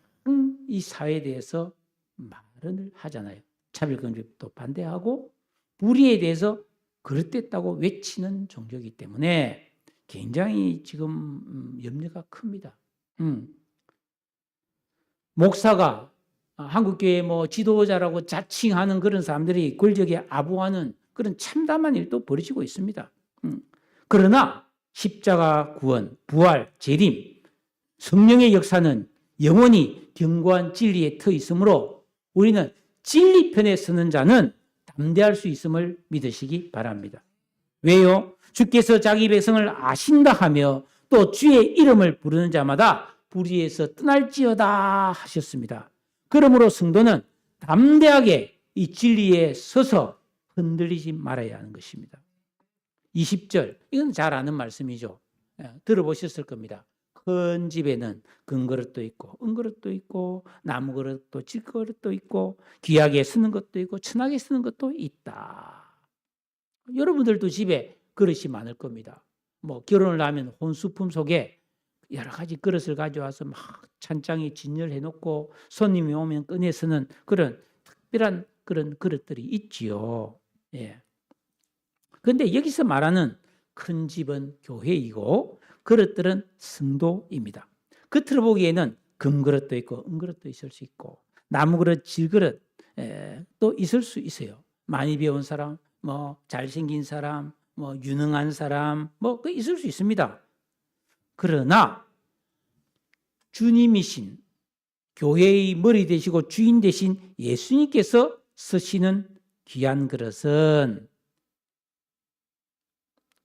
이 사회에 대해서 말을 하잖아요. 차별금지도 반대하고 불의에 대해서 그릇됐다고 외치는 종교이기 때문에 굉장히 지금 염려가 큽니다. 목사가 한국교회 지도자라고 자칭하는 그런 사람들이 권력에 아부하는 그런 참담한 일도 벌어지고 있습니다. 그러나 십자가 구원, 부활, 재림, 성령의 역사는 영원히 견고한 진리에 터 있으므로 우리는 진리 편에 서는 자는 담대할 수 있음을 믿으시기 바랍니다. 왜요? 주께서 자기 백성을 아신다 하며 또 주의 이름을 부르는 자마다 불의에서 떠날지어다 하셨습니다. 그러므로 성도는 담대하게 이 진리에 서서 흔들리지 말아야 하는 것입니다. 20절, 이건 잘 아는 말씀이죠. 들어보셨을 겁니다. 큰 집에는 금그릇도 있고 은그릇도 있고 나무그릇도 질그릇도 있고 귀하게 쓰는 것도 있고 천하게 쓰는 것도 있다. 여러분들도 집에 그릇이 많을 겁니다. 결혼을 하면 혼수품 속에 여러 가지 그릇을 가져와서 막 찬장에 진열해 놓고 손님이 오면 꺼내 쓰는 그런 특별한 그런 그릇들이 있지요. 예. 그런데 여기서 말하는 큰 집은 교회이고 그릇들은 성도입니다. 겉으로 보기에는 금그릇도 있고 은그릇도 있을 수 있고 나무그릇, 질그릇 또 있을 수 있어요. 많이 배운 사람, 잘생긴 사람, 유능한 사람, 그 있을 수 있습니다. 그러나 주님이신 교회의 머리 되시고 주인 되신 예수님께서 쓰시는 귀한 그릇은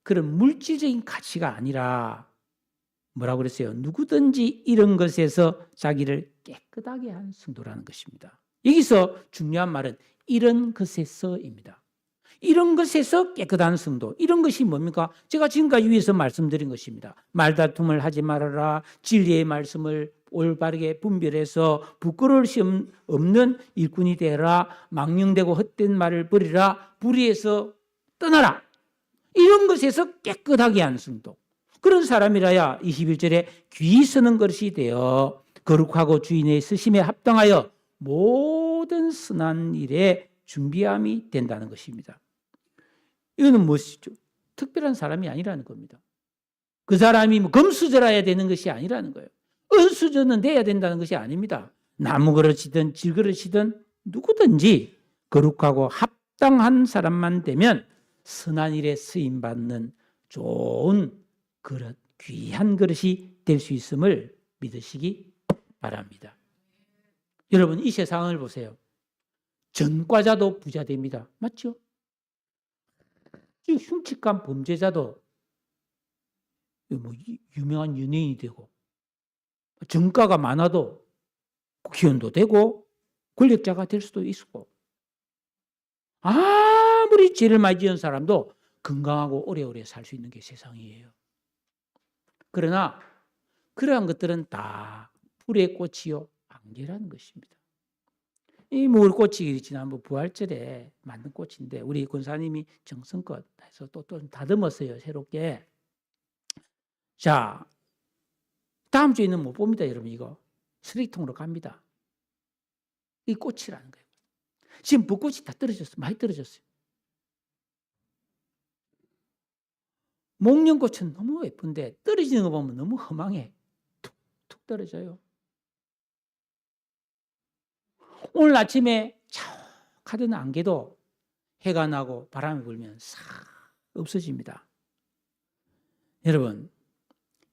그런 물질적인 가치가 아니라 뭐라고 그랬어요? 누구든지 이런 것에서 자기를 깨끗하게 한 성도라는 것입니다. 여기서 중요한 말은 이런 것에서입니다. 이런 것에서 깨끗한 성도. 이런 것이 뭡니까? 제가 지금까지 위에서 말씀드린 것입니다. 말다툼을 하지 말아라. 진리의 말씀을 올바르게 분별해서 부끄러울 수 없는 일꾼이 되라. 망령되고 헛된 말을 버리라. 불의에서 떠나라. 이런 것에서 깨끗하게 한 성도. 그런 사람이라야 21절에 귀 쓰는 것이 되어 거룩하고 주인의 쓰심에 합당하여 모든 선한 일에 준비함이 된다는 것입니다. 이거는 무엇이죠? 특별한 사람이 아니라는 겁니다. 그 사람이 금수저라야 되는 것이 아니라는 거예요. 은수저는 돼야 된다는 것이 아닙니다. 나무그릇이든 질그릇이든 누구든지 거룩하고 합당한 사람만 되면 선한 일에 쓰임받는 좋은 그릇, 귀한 그릇이 될 수 있음을 믿으시기 바랍니다. 여러분, 이 세상을 보세요. 전과자도 부자 됩니다. 맞죠? 흉측한 범죄자도 유명한 연예인이 되고 정가가 많아도 국회의원도 되고 권력자가 될 수도 있고 아무리 죄를 많이 지은 사람도 건강하고 오래오래 살 수 있는 게 세상이에요. 그러나 그러한 것들은 다 불의 꽃이요 안개라는 것입니다. 이 물꽃이 지난번 부활절에 만든 꽃인데 우리 권사님이 정성껏 해서 또 다듬었어요. 새롭게. 자, 다음 주에는 못 봅니다. 여러분 이거. 쓰레기통으로 갑니다. 이 꽃이라는 거예요. 지금 벚꽃이 다 떨어졌어요. 많이 떨어졌어요. 목련꽃은 너무 예쁜데 떨어지는 거 보면 너무 허망해. 떨어져요. 오늘 아침에 차하던 안개도 해가 나고 바람이 불면 싹 없어집니다. 여러분,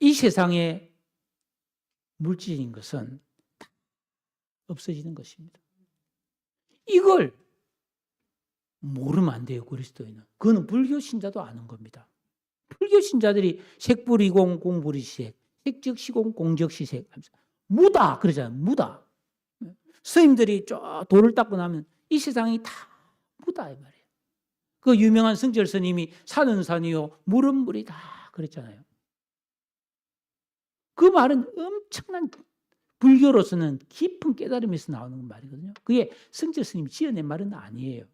이 세상에 물질인 것은 다 없어지는 것입니다. 이걸 모르면 안 돼요, 그리스도인은. 그거는 불교 신자도 아는 겁니다. 불교 신자들이 색불이공 공불이시색, 색즉시공 공즉시색 하면서 무다 그러잖아요. 무다. 스님들이 쫙 돌을 닦고 나면 이 세상이 다 무다 이 말이에요. 그 유명한 성철 스님이 산은 산이요 물은 물이다 그랬잖아요. 그 말은 엄청난 불교로서는 깊은 깨달음에서 나오는 말이거든요. 그게 성철 스님이 지어낸 말은 아니에요.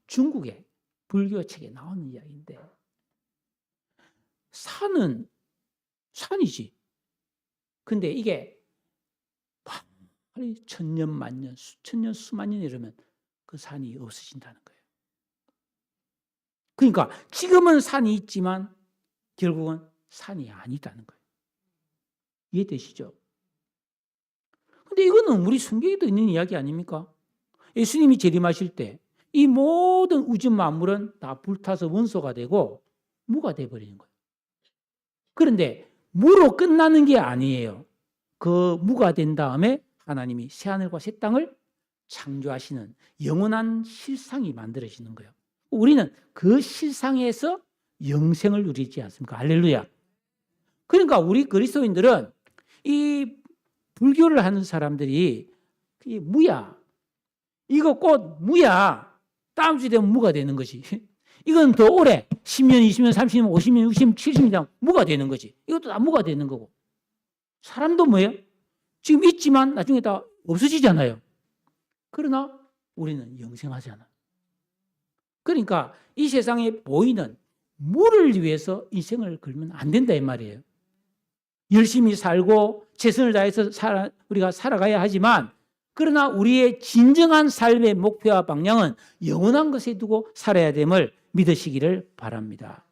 중국의 불교 책에 나오는 이야기인데, 산은 산이지. 근데 이게 천년 만년 수천년 수만 년 이러면 그 산이 없어진다는 거예요. 그러니까 지금은 산이 있지만 결국은 산이 아니다는 거예요. 이해되시죠? 근데 이거는 우리 성경에도 있는 이야기 아닙니까? 예수님이 재림하실 때 이 모든 우주 만물은 다 불타서 원소가 되고 무가 되어버리는 거예요. 그런데 무로 끝나는 게 아니에요. 그 무가 된 다음에 하나님이 새하늘과 새 땅을 창조하시는 영원한 실상이 만들어지는 거예요. 우리는 그 실상에서 영생을 누리지 않습니까? 할렐루야. 그러니까 우리 그리스도인들은 이 불교를 하는 사람들이 무야. 이거 꽃 무야. 다음 주 되면 무가 되는 거지. 이건 더 오래 10년, 20년, 30년, 50년, 60년, 70년 무가 되는 거지. 이것도 다 무가 되는 거고. 사람도 뭐예요? 지금 있지만 나중에 다 없어지잖아요. 그러나 우리는 영생하잖아. 그러니까 이 세상에 보이는 무를 위해서 인생을 걸면 안 된다 이 말이에요. 열심히 살고 최선을 다해서 우리가 살아가야 하지만, 그러나 우리의 진정한 삶의 목표와 방향은 영원한 것에 두고 살아야 됨을 믿으시기를 바랍니다.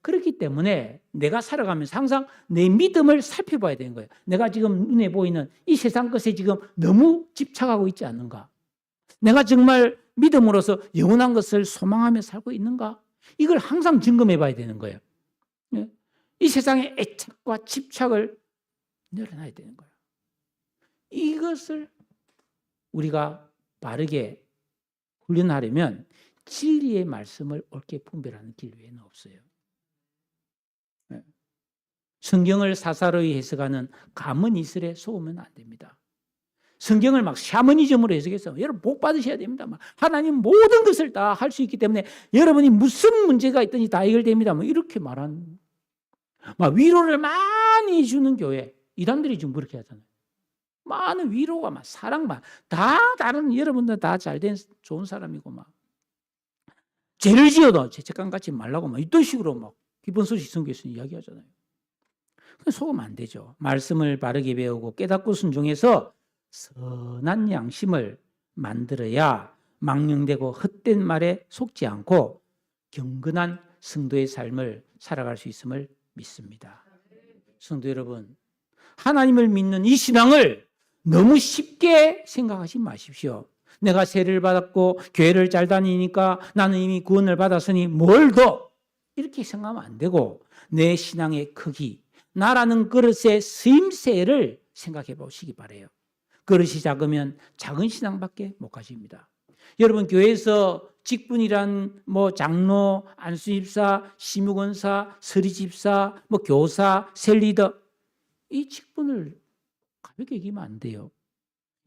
그렇기 때문에 내가 살아가면서 항상 내 믿음을 살펴봐야 되는 거예요. 내가 지금 눈에 보이는 이 세상 것에 지금 너무 집착하고 있지 않는가? 내가 정말 믿음으로서 영원한 것을 소망하며 살고 있는가? 이걸 항상 점검해 봐야 되는 거예요. 이 세상의 애착과 집착을 내려놔야 되는 거예요. 이것을 우리가 바르게 훈련하려면 진리의 말씀을 옳게 분별하는 길 외에는 없어요. 성경을 사사로이 해석하는 감언 이슬에 속으면 안 됩니다. 성경을 막 샤머니즘으로 해석해서 여러분 복 받으셔야 됩니다. 하나님 모든 것을 다 할 수 있기 때문에 여러분이 무슨 문제가 있든지 다 해결됩니다. 이렇게 말하는, 위로를 많이 주는 교회, 이단들이 지금 그렇게 하잖아요. 많은 위로가 사랑만 다 다른, 여러분들 다 잘된 좋은 사람이고 죄를 지어도 죄책감 갖지 말라고 이런 식으로 기쁜 소식 성경에서 이야기하잖아요. 속으면 안 되죠. 말씀을 바르게 배우고 깨닫고 순종해서 선한 양심을 만들어야 망령되고 헛된 말에 속지 않고 경건한 성도의 삶을 살아갈 수 있음을 믿습니다. 성도 여러분, 하나님을 믿는 이 신앙을 너무 쉽게 생각하지 마십시오. 내가 세례를 받았고 교회를 잘 다니니까 나는 이미 구원을 받았으니 뭘 더, 이렇게 생각하면 안 되고 내 신앙의 크기, 나라는 그릇의 쓰임새를 생각해 보시기 바라요. 그릇이 작으면 작은 신앙밖에 못 가집니다. 여러분, 교회에서 직분이란 장로, 안수집사, 시무권사, 서리집사, 교사, 셀리더, 이 직분을 가볍게 여기면 안 돼요.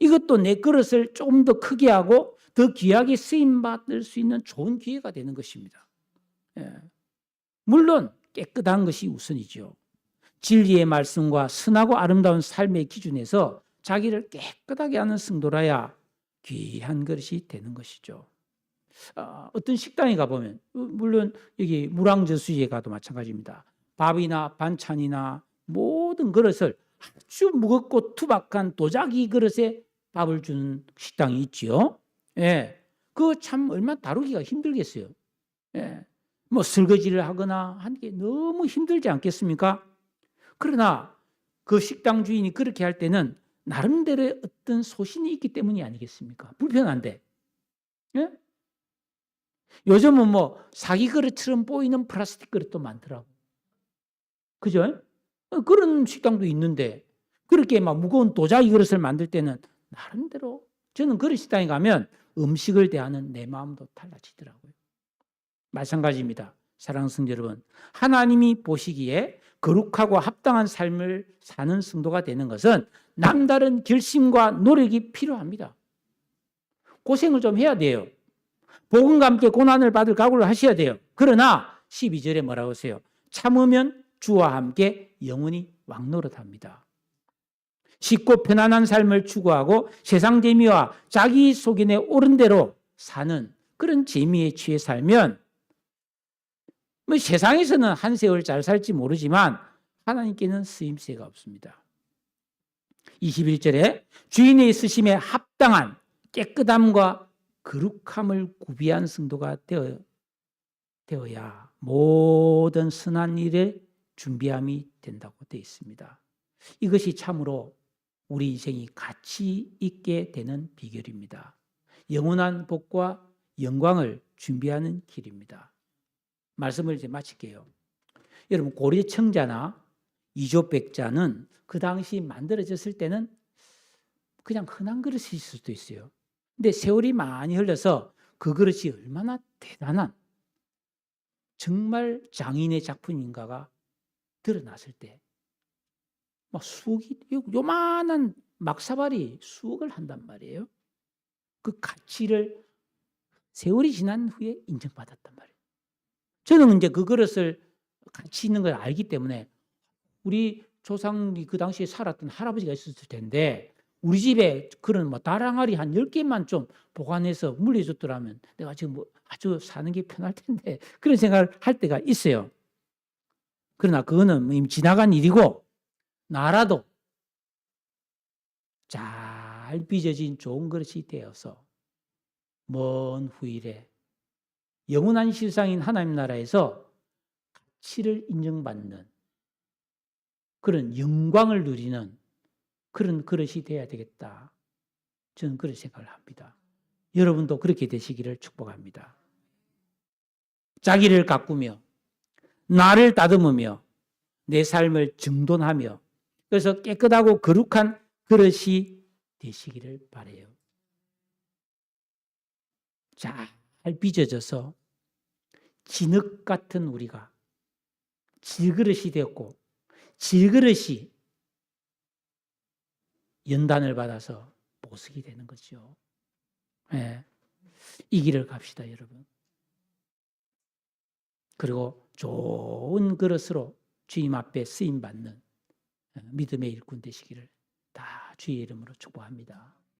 이것도 내 그릇을 좀 더 크게 하고 더 귀하게 쓰임받을 수 있는 좋은 기회가 되는 것입니다. 물론 깨끗한 것이 우선이죠. 진리의 말씀과 선하고 아름다운 삶의 기준에서 자기를 깨끗하게 하는 성도라야 귀한 그릇이 되는 것이죠. 어떤 식당에 가보면, 물론 여기 무랑저수지에 가도 마찬가지입니다. 밥이나 반찬이나 모든 그릇을 아주 무겁고 투박한 도자기 그릇에 밥을 주는 식당이 있지요. 그거 참 얼마나 다루기가 힘들겠어요. 설거지를 하거나 하는 게 너무 힘들지 않겠습니까? 그러나 그 식당 주인이 그렇게 할 때는 나름대로의 어떤 소신이 있기 때문이 아니겠습니까? 불편한데. 예? 요즘은 뭐 사기 그릇처럼 보이는 플라스틱 그릇도 많더라고. 그죠? 그런 식당도 있는데 그렇게 막 무거운 도자기 그릇을 만들 때는 나름대로 저는 그런 식당에 가면 음식을 대하는 내 마음도 달라지더라고요. 마찬가지입니다. 사랑하는 성도 여러분, 하나님이 보시기에 거룩하고 합당한 삶을 사는 성도가 되는 것은 남다른 결심과 노력이 필요합니다. 고생을 좀 해야 돼요. 복음과 함께 고난을 받을 각오를 하셔야 돼요. 그러나 12절에 뭐라고 하세요? 참으면 주와 함께 영원히 왕노릇합니다. 쉽고 편안한 삶을 추구하고 세상 재미와 자기 소견에 옳은 대로 사는 그런 재미에 취해 살면 뭐 세상에서는 한 세월 잘 살지 모르지만 하나님께는 쓰임새가 없습니다. 21절에 주인의 쓰심에 합당한 깨끗함과 거룩함을 구비한 성도가 되어야 모든 선한 일에 준비함이 된다고 되어 있습니다. 이것이 참으로 우리 인생이 가치 있게 되는 비결입니다. 영원한 복과 영광을 준비하는 길입니다. 말씀을 이제 마칠게요. 여러분 고려 청자나 이조백자는 그 당시 만들어졌을 때는 그냥 흔한 그릇일 수도 있어요. 근데 세월이 많이 흘러서 그 그릇이 얼마나 대단한 정말 장인의 작품인가가 드러났을 때 막 수억이 요만한 막사발이 수억을 한단 말이에요. 그 가치를 세월이 지난 후에 인정받았단 말이에요. 저는 이제 그 그릇을 가치 있는 걸 알기 때문에 우리 조상이 그 당시에 살았던 할아버지가 있었을 텐데 우리 집에 그런 뭐 다랑아리 한 10개만 좀 보관해서 물려줬더라면 내가 지금 뭐 아주 사는 게 편할 텐데 그런 생각을 할 때가 있어요. 그러나 그거는 이미 지나간 일이고 나라도 잘 빚어진 좋은 그릇이 되어서 먼 후일에 영원한 실상인 하나님 나라에서 가치를 인정받는 그런 영광을 누리는 그런 그릇이 돼야 되겠다. 저는 그런 생각을 합니다. 여러분도 그렇게 되시기를 축복합니다. 자기를 가꾸며 나를 다듬으며 내 삶을 정돈하며 그래서 깨끗하고 거룩한 그릇이 되시기를 바라요. 잘 빚어져서 진흙 같은 우리가 질그릇이 되었고 질그릇이 연단을 받아서 보석이 되는 거죠. 네. 이 길을 갑시다, 여러분. 그리고 좋은 그릇으로 주님 앞에 쓰임받는 믿음의 일꾼 되시기를 다 주의 이름으로 축복합니다.